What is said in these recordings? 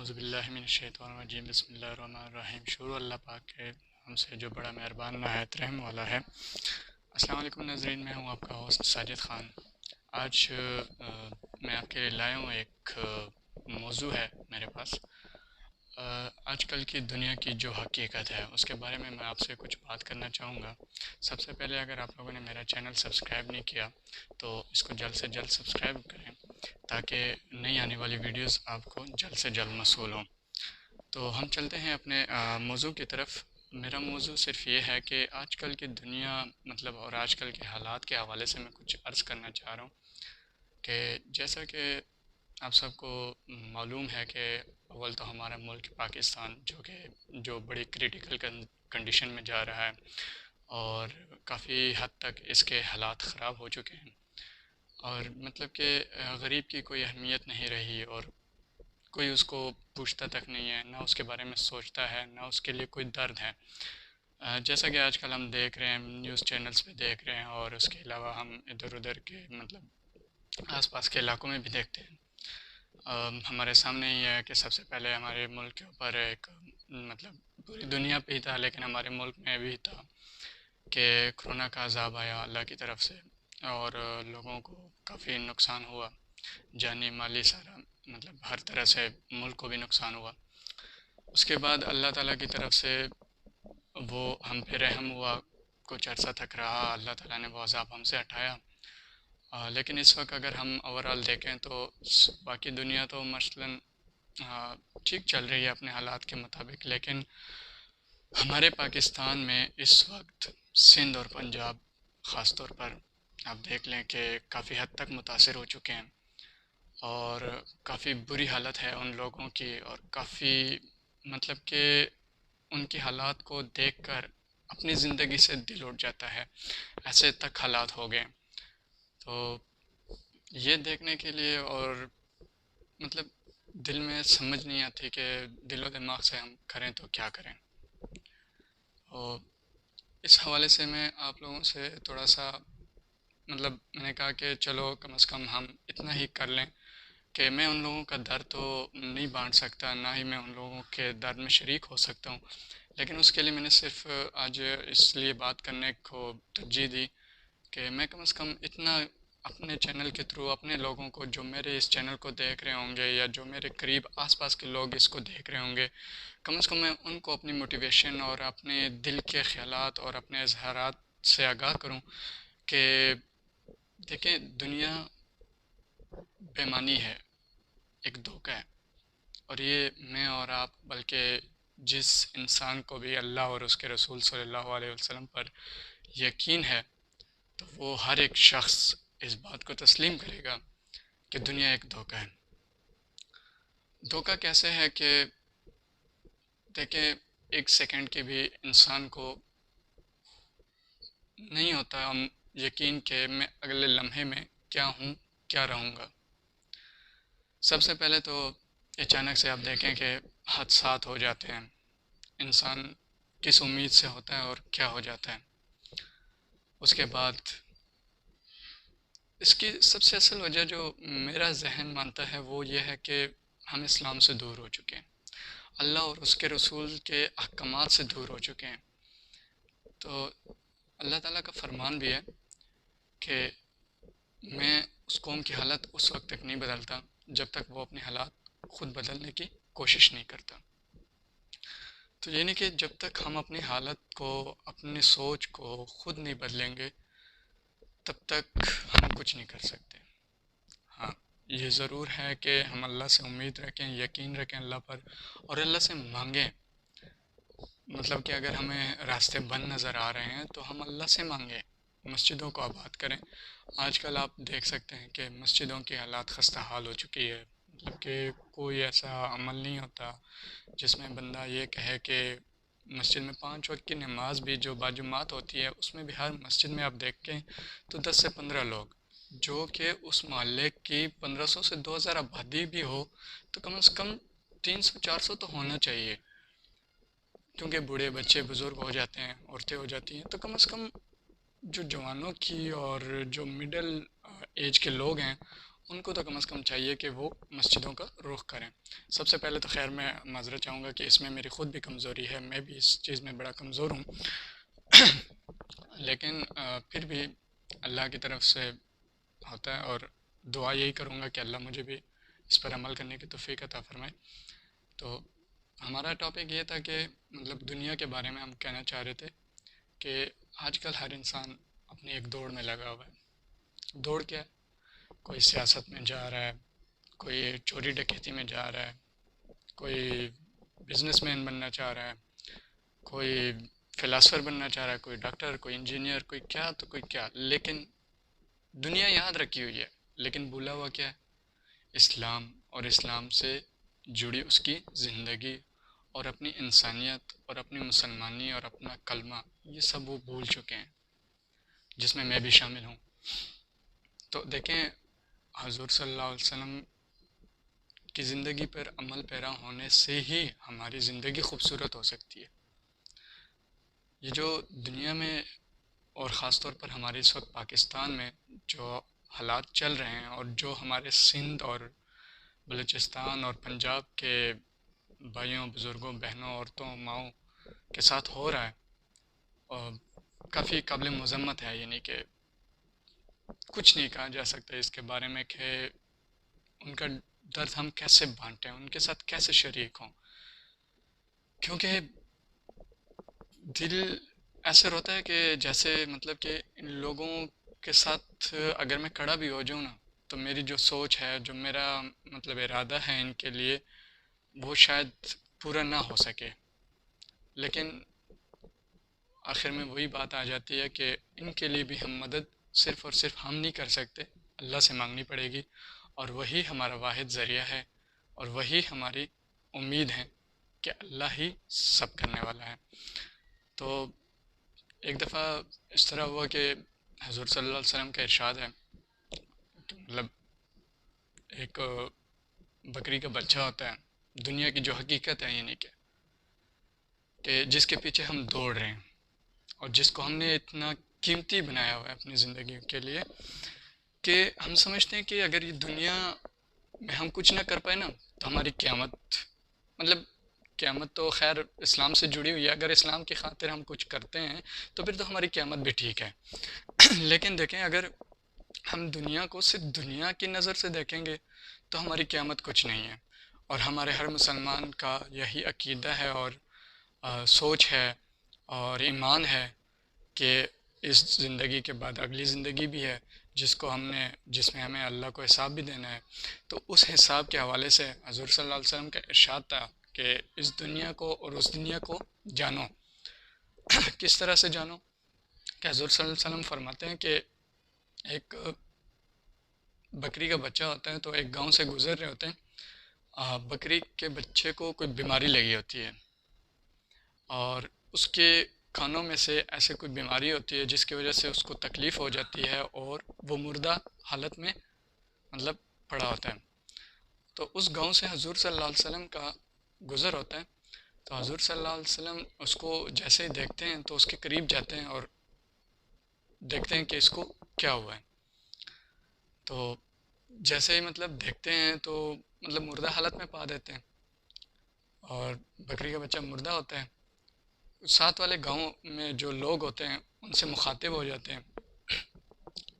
اعوذ باللہ من الشیطان الرجیم بسم اللہ الرحمن الرحیم شروع اللہ پاک کے ہم سے جو بڑا مہربان نہایت رحم والا ہے۔ السلام علیکم ناظرین، میں ہوں آپ کا ہوسٹ ساجد خان۔ آج میں آپ کے لیے لایا ہوں ایک موضوع ہے میرے پاس۔ آج کل کی دنیا کی جو حقیقت ہے اس کے بارے میں آپ سے کچھ بات کرنا چاہوں گا۔ سب سے پہلے اگر آپ لوگوں نے میرا چینل سبسکرائب نہیں کیا تو اس کو جلد سے جلد سبسکرائب کریں تاکہ نئی آنے والی ویڈیوز آپ کو جلد سے جلد موصول ہوں۔ تو ہم چلتے ہیں اپنے موضوع کی طرف۔ میرا موضوع صرف یہ ہے کہ آج کل کی دنیا اور آج کل کے حالات کے حوالے سے میں کچھ عرض کرنا چاہ رہا ہوں کہ جیسا کہ آپ سب کو معلوم ہے کہ اول تو ہمارا ملک پاکستان جو بڑی کریٹیکل کنڈیشن میں جا رہا ہے اور کافی حد تک اس کے حالات خراب ہو چکے ہیں، اور کہ غریب کی کوئی اہمیت نہیں رہی اور کوئی اس کو پوچھتا تک نہیں ہے، نہ اس کے بارے میں سوچتا ہے، نہ اس کے لیے کوئی درد ہے۔ جیسا کہ آج کل ہم دیکھ رہے ہیں، نیوز چینلز پہ دیکھ رہے ہیں، اور اس کے علاوہ ہم ادھر ادھر کے آس پاس کے علاقوں میں بھی دیکھتے ہیں۔ ہمارے سامنے یہ ہے کہ سب سے پہلے ہمارے ملک کے اوپر ایک پوری دنیا پہ ہی تھا، لیکن ہمارے ملک میں بھی تھا کہ کرونا کا عذاب آیا اللہ کی طرف سے، اور لوگوں کو کافی نقصان ہوا، جانی مالی سارا، ہر طرح سے ملک کو بھی نقصان ہوا۔ اس کے بعد اللہ تعالیٰ کی طرف سے وہ ہم پہ رحم ہوا، کچھ عرصہ تک رہا، اللہ تعالیٰ نے وہ عذاب ہم سے ہٹایا۔ لیکن اس وقت اگر ہم اوورال دیکھیں تو باقی دنیا تو مثلاً ٹھیک چل رہی ہے اپنے حالات کے مطابق، لیکن ہمارے پاکستان میں اس وقت سندھ اور پنجاب خاص طور پر آپ دیکھ لیں کہ کافی حد تک متاثر ہو چکے ہیں، اور کافی بری حالت ہے ان لوگوں کی، اور کافی کہ ان کی حالات کو دیکھ کر اپنی زندگی سے دل اٹھ جاتا ہے، ایسے تک حالات ہو گئے۔ تو یہ دیکھنے کے لیے اور دل میں سمجھ نہیں آتی کہ دل و دماغ سے ہم کریں تو کیا کریں۔ اور اس حوالے سے میں آپ لوگوں سے تھوڑا سا میں نے کہا کہ چلو کم از کم ہم اتنا ہی کر لیں کہ میں ان لوگوں کا درد تو نہیں بانٹ سکتا، نہ ہی میں ان لوگوں کے درد میں شریک ہو سکتا ہوں، لیکن اس کے لیے میں نے صرف آج اس لیے بات کرنے کو ترجیح دی کہ میں کم از کم اتنا اپنے چینل کے تھرو اپنے لوگوں کو جو میرے اس چینل کو دیکھ رہے ہوں گے، یا جو میرے قریب آس پاس کے لوگ اس کو دیکھ رہے ہوں گے، کم از کم میں ان کو اپنی موٹیویشن اور اپنے دل کے خیالات اور اپنے اظہارات سے آگاہ کروں کہ دیکھیں دنیا بےمعنی ہے، ایک دھوکہ ہے، اور یہ میں اور آپ بلکہ جس انسان کو بھی اللہ اور اس کے رسول صلی اللہ علیہ وسلم پر یقین ہے تو وہ ہر ایک شخص اس بات کو تسلیم کرے گا کہ دنیا ایک دھوکہ ہے۔ دھوکہ کیسے ہے کہ دیکھیں ایک سیکنڈ کی بھی انسان کو نہیں ہوتا یقین کہ میں اگلے لمحے میں کیا ہوں، کیا رہوں گا۔ سب سے پہلے تو اچانک سے آپ دیکھیں کہ حادثات ہو جاتے ہیں، انسان کس امید سے ہوتا ہے اور کیا ہو جاتا ہے۔ اس کے بعد اس کی سب سے اصل وجہ جو میرا ذہن مانتا ہے وہ یہ ہے کہ ہم اسلام سے دور ہو چکے ہیں، اللہ اور اس کے رسول کے احکامات سے دور ہو چکے ہیں۔ تو اللہ تعالیٰ کا فرمان بھی ہے کہ میں اس قوم کی حالت اس وقت تک نہیں بدلتا جب تک وہ اپنے حالات خود بدلنے کی کوشش نہیں کرتا۔ تو یعنی کہ جب تک ہم اپنی حالت کو، اپنی سوچ کو خود نہیں بدلیں گے تب تک ہم کچھ نہیں کر سکتے۔ ہاں، یہ ضرور ہے کہ ہم اللہ سے امید رکھیں، یقین رکھیں اللہ پر، اور اللہ سے مانگیں۔ کہ اگر ہمیں راستے بند نظر آ رہے ہیں تو ہم اللہ سے مانگیں، مسجدوں کو آباد کریں۔ آج کل آپ دیکھ سکتے ہیں کہ مسجدوں کی حالات خستہ حال ہو چکی ہے، کہ کوئی ایسا عمل نہیں ہوتا جس میں بندہ یہ کہے کہ مسجد میں 5 وقت کی نماز بھی جو باجماعت ہوتی ہے اس میں بھی ہر مسجد میں آپ دیکھیں تو 10 سے 15 لوگ، جو کہ اس محلے کی 1500 سے 2000 آبادی بھی ہو تو کم از کم 300 400 تو ہونا چاہیے، کیونکہ بوڑھے بچے بزرگ ہو جاتے ہیں، عورتیں ہو جاتی ہیں، تو کم از کم جو جوانوں کی اور جو مڈل ایج کے لوگ ہیں ان کو تو کم از کم چاہیے کہ وہ مسجدوں کا رخ کریں۔ سب سے پہلے تو خیر میں معذرت چاہوں گا کہ اس میں میری خود بھی کمزوری ہے، میں بھی اس چیز میں بڑا کمزور ہوں لیکن پھر بھی اللہ کی طرف سے ہوتا ہے، اور دعا یہی کروں گا کہ اللہ مجھے بھی اس پر عمل کرنے کی توفیق عطا فرمائے۔ تو ہمارا ٹاپک یہ تھا کہ مطلب دنیا کے بارے میں ہم کہنا چاہ رہے تھے کہ آج کل ہر انسان اپنی ایک دوڑ میں لگا ہوا ہے۔ دوڑ کیا ہے؟ کوئی سیاست میں جا رہا ہے، کوئی چوری ڈکیتی میں جا رہا ہے، کوئی بزنس مین بننا چاہ رہا ہے، کوئی فلاسفر بننا چاہ رہا ہے، کوئی ڈاکٹر، کوئی انجینئر، کوئی کیا تو کوئی کیا، لیکن دنیا یاد رکھی ہوئی ہے، لیکن بھولا ہوا کیا ہے؟ اسلام، اور اسلام سے جڑی اس کی زندگی اور اپنی انسانیت اور اپنی مسلمانی اور اپنا کلمہ، یہ سب وہ بھول چکے ہیں، جس میں بھی شامل ہوں۔ تو دیکھیں، حضور صلی اللہ علیہ وسلم کی زندگی پر عمل پیرا ہونے سے ہی ہماری زندگی خوبصورت ہو سکتی ہے۔ یہ جو دنیا میں اور خاص طور پر ہمارے اس وقت پاکستان میں جو حالات چل رہے ہیں، اور جو ہمارے سندھ اور بلوچستان اور پنجاب کے بھائیوں، بزرگوں، بہنوں، عورتوں، ماؤں کے ساتھ ہو رہا ہے، اور کافی قابل مذمت ہے، یعنی کہ کچھ نہیں کہا جا سکتا اس کے بارے میں کہ ان کا درد ہم کیسے بانٹیں، ان کے ساتھ کیسے شریک ہوں، کیونکہ دل ایسے روتا ہے کہ جیسے مطلب کہ ان لوگوں کے ساتھ اگر میں کھڑا بھی ہو جاؤں نا، تو میری جو سوچ ہے، جو میرا مطلب ارادہ ہے ان کے لیے، وہ شاید پورا نہ ہو سکے، لیکن آخر میں وہی بات آ جاتی ہے کہ ان کے لیے بھی ہم مدد صرف اور صرف ہم نہیں کر سکتے، اللہ سے مانگنی پڑے گی، اور وہی ہمارا واحد ذریعہ ہے، اور وہی ہماری امید ہے کہ اللہ ہی سب کرنے والا ہے۔ تو ایک دفعہ اس طرح ہوا کہ حضور صلی اللہ علیہ وسلم کا ارشاد ہے کہ مطلب ایک بکری کا بچہ ہوتا ہے، دنیا کی جو حقیقت ہے، یعنی کہ جس کے پیچھے ہم دوڑ رہے ہیں، اور جس کو ہم نے اتنا قیمتی بنایا ہوا ہے اپنی زندگی کے لیے، کہ ہم سمجھتے ہیں کہ اگر یہ دنیا میں ہم کچھ نہ کر پائے نا، تو ہماری قیامت، مطلب قیامت تو خیر اسلام سے جڑی ہوئی ہے، اگر اسلام کی خاطر ہم کچھ کرتے ہیں تو پھر تو ہماری قیامت بھی ٹھیک ہے لیکن دیکھیں، اگر ہم دنیا کو صرف دنیا کی نظر سے دیکھیں گے تو ہماری قیامت کچھ نہیں ہے، اور ہمارے ہر مسلمان کا یہی عقیدہ ہے اور سوچ ہے اور ایمان ہے کہ اس زندگی کے بعد اگلی زندگی بھی ہے، جس میں ہمیں اللہ کو حساب بھی دینا ہے۔ تو اس حساب کے حوالے سے حضور صلی اللہ علیہ وسلم کا ارشاد تھا کہ اس دنیا کو اور اس دنیا کو جانو۔ کس طرح سے جانو؟ کہ حضور صلی اللہ علیہ وسلم فرماتے ہیں کہ ایک بکری کا بچہ ہوتا ہے، تو ایک گاؤں سے گزر رہے ہوتے ہیں، بکری کے بچے کو کوئی بیماری لگی ہوتی ہے، اور اس کے کانوں میں سے ایسے کوئی بیماری ہوتی ہے جس کی وجہ سے اس کو تکلیف ہو جاتی ہے، اور وہ مردہ حالت میں مطلب پڑا ہوتا ہے۔ تو اس گاؤں سے حضور صلی اللہ علیہ وسلم کا گزر ہوتا ہے، تو حضور صلی اللہ علیہ وسلم اس کو جیسے ہی دیکھتے ہیں تو اس کے قریب جاتے ہیں اور دیکھتے ہیں کہ اس کو کیا ہوا ہے۔ تو جیسے ہی مطلب دیکھتے ہیں تو مطلب مردہ حالت میں پا دیتے ہیں، اور بکری کا بچہ مردہ ہوتا ہے۔ ساتھ والے گاؤں میں جو لوگ ہوتے ہیں ان سے مخاطب ہو جاتے ہیں،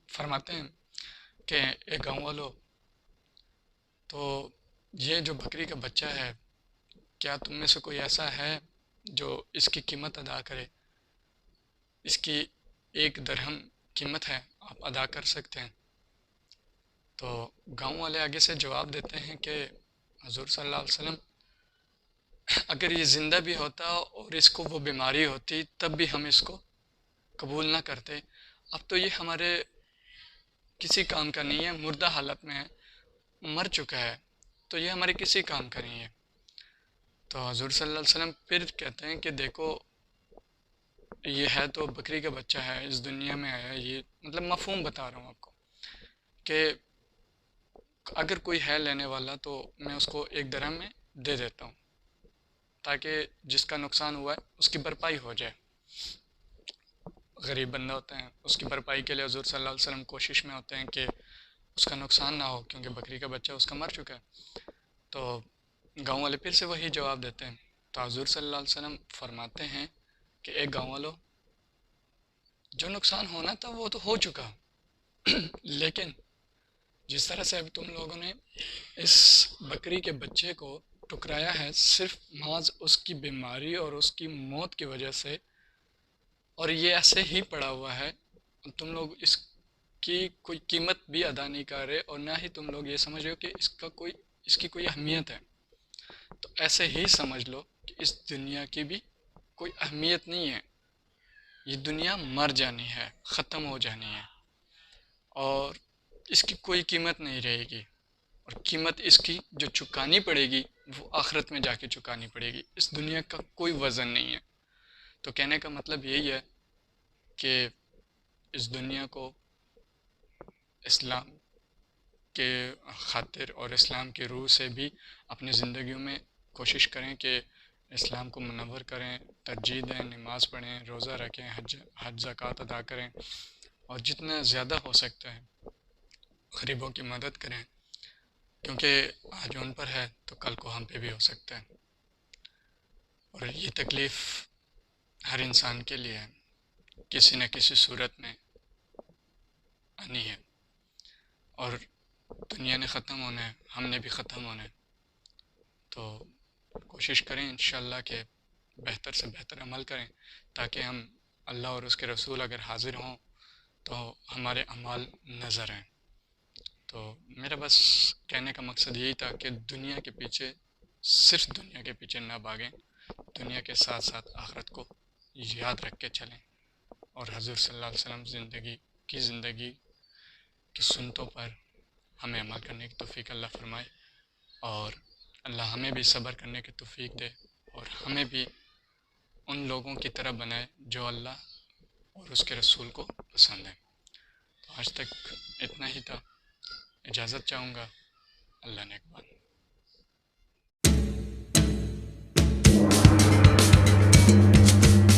فرماتے ہیں کہ اے گاؤں والو، تو یہ جو بکری کا بچہ ہے، کیا تم میں سے کوئی ایسا ہے جو اس کی قیمت ادا کرے؟ اس کی 1 درہم قیمت ہے، آپ ادا کر سکتے ہیں؟ تو گاؤں والے آگے سے جواب دیتے ہیں کہ حضور صلی اللہ علیہ وسلم، اگر یہ زندہ بھی ہوتا اور اس کو وہ بیماری ہوتی تب بھی ہم اس کو قبول نہ کرتے، اب تو یہ ہمارے کسی کام کا نہیں ہے، مردہ حالت میں ہے، مر چکا ہے، تو یہ ہمارے کسی کام کا نہیں ہے۔ تو حضور صلی اللہ علیہ وسلم پھر کہتے ہیں کہ دیکھو، یہ ہے تو بکری کا بچہ ہے، اس دنیا میں آیا، یہ مطلب مفہوم بتا رہا ہوں آپ کو، کہ اگر کوئی ہے لینے والا تو میں اس کو 1 درہم میں دے دیتا ہوں، تاکہ جس کا نقصان ہوا ہے اس کی بھرپائی ہو جائے۔ غریب بندہ ہوتا ہے، اس کی بھرپائی کے لیے حضور صلی اللہ علیہ وسلم کوشش میں ہوتے ہیں کہ اس کا نقصان نہ ہو، کیونکہ بکری کا بچہ اس کا مر چکا ہے۔ تو گاؤں والے پھر سے وہی جواب دیتے ہیں۔ تو حضور صلی اللہ علیہ وسلم فرماتے ہیں کہ ایک گاؤں والوں، جو نقصان ہونا تھا وہ تو ہو چکا، لیکن جس طرح سے اب تم لوگوں نے اس بکری کے بچے کو ٹکرایا ہے صرف محض اس کی بیماری اور اس کی موت کی وجہ سے، اور یہ ایسے ہی پڑا ہوا ہے، تم لوگ اس کی کوئی قیمت بھی ادا نہیں کر رہے، اور نہ ہی تم لوگ یہ سمجھ رہے ہو کہ اس کی کوئی اہمیت ہے، تو ایسے ہی سمجھ لو کہ اس دنیا کی بھی کوئی اہمیت نہیں ہے۔ یہ دنیا مر جانی ہے، ختم ہو جانی ہے، اور اس کی کوئی قیمت نہیں رہے گی، اور قیمت اس کی جو چکانی پڑے گی وہ آخرت میں جا کے چکانی پڑے گی۔ اس دنیا کا کوئی وزن نہیں ہے۔ تو کہنے کا مطلب یہی ہے کہ اس دنیا کو اسلام کے خاطر اور اسلام کی روح سے بھی اپنی زندگیوں میں کوشش کریں کہ اسلام کو منور کریں، ترجیح دیں، نماز پڑھیں، روزہ رکھیں، حج زکوٰۃ ادا کریں، اور جتنا زیادہ ہو سکتا ہے غریبوں کی مدد کریں، کیونکہ آج ان پر ہے تو کل کو ہم پہ بھی ہو سکتا ہے، اور یہ تکلیف ہر انسان کے لیے ہے، کسی نہ کسی صورت میں آنی ہے، اور دنیا نے ختم ہونا ہے، ہم نے بھی ختم ہونا ہے۔ تو کوشش کریں انشاءاللہ کہ بہتر سے بہتر عمل کریں، تاکہ ہم اللہ اور اس کے رسول اگر حاضر ہوں تو ہمارے اعمال نظر آئیں۔ تو میرا بس کہنے کا مقصد یہی تھا کہ دنیا کے پیچھے، صرف دنیا کے پیچھے نہ بھاگیں، دنیا کے ساتھ ساتھ آخرت کو یاد رکھ کے چلیں، اور حضور صلی اللہ علیہ وسلم زندگی کی سنتوں پر ہمیں عمل کرنے کی توفیق اللہ فرمائے، اور اللہ ہمیں بھی صبر کرنے کی توفیق دے، اور ہمیں بھی ان لوگوں کی طرح بنائے جو اللہ اور اس کے رسول کو پسند ہے۔ تو آج تک اتنا ہی تھا، اجازت چاہوں گا، اللہ نے